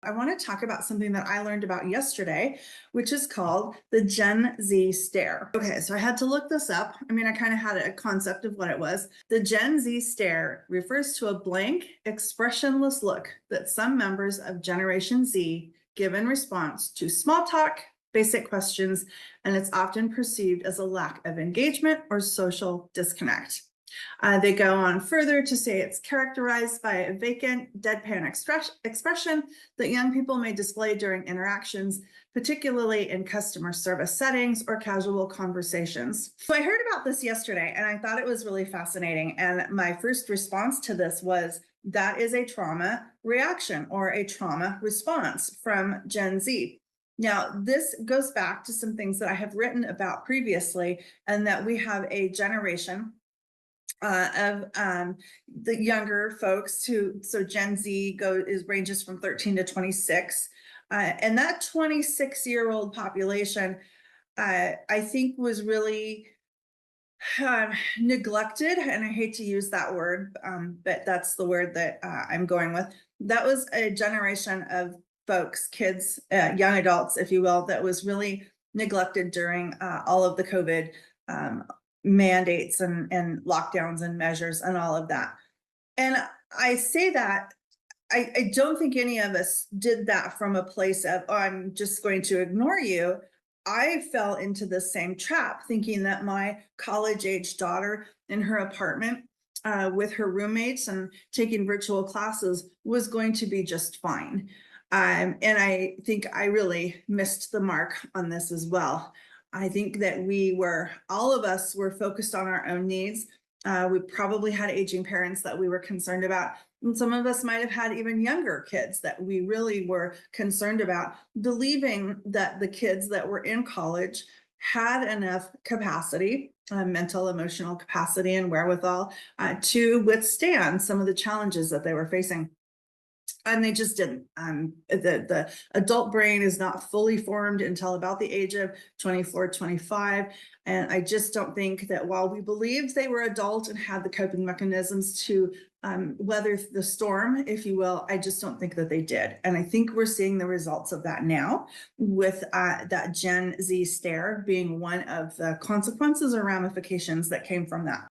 I want to talk about something that I learned about yesterday, which is called the Gen Z stare. Okay, so I had to look this up. I mean, I kind of had a concept of what it was. The Gen Z stare refers to a blank, expressionless look that some members of Generation Z give in response to small talk, basic questions, and it's often perceived as a lack of engagement or social disconnect. They go on further to say it's characterized by a vacant, deadpan expression that young people may display during interactions, particularly in customer service settings or casual conversations. So I heard about this yesterday and I thought it was really fascinating. And my first response to this was that is a trauma reaction or a trauma response from Gen Z. Now, this goes back to some things that I have written about previously, and that we have a generation of the younger folks so Gen Z ranges from 13 to 26. And that 26-year-old population, I think was really neglected. And I hate to use that word, but that's the word that I'm going with. That was a generation of folks, kids, young adults, if you will, that was really neglected during all of the COVID mandates and lockdowns and measures and all of that. And I say that I don't think any of us did that from a place of, oh, I'm just going to ignore you. I fell into the same trap, thinking that my college-age daughter in her apartment with her roommates and taking virtual classes was going to be just fine. And I think I really missed the mark on this as well. I think that all of us were focused on our own needs. We probably had aging parents that we were concerned about. And some of us might have had even younger kids that we really were concerned about, believing that the kids that were in college had enough capacity, mental, emotional capacity and wherewithal to withstand some of the challenges that they were facing. And they just didn't. The adult brain is not fully formed until about the age of 24, 25. And I just don't think that while we believed they were adult and had the coping mechanisms to weather the storm, if you will, I just don't think that they did. And I think we're seeing the results of that now, with that Gen Z stare being one of the consequences or ramifications that came from that.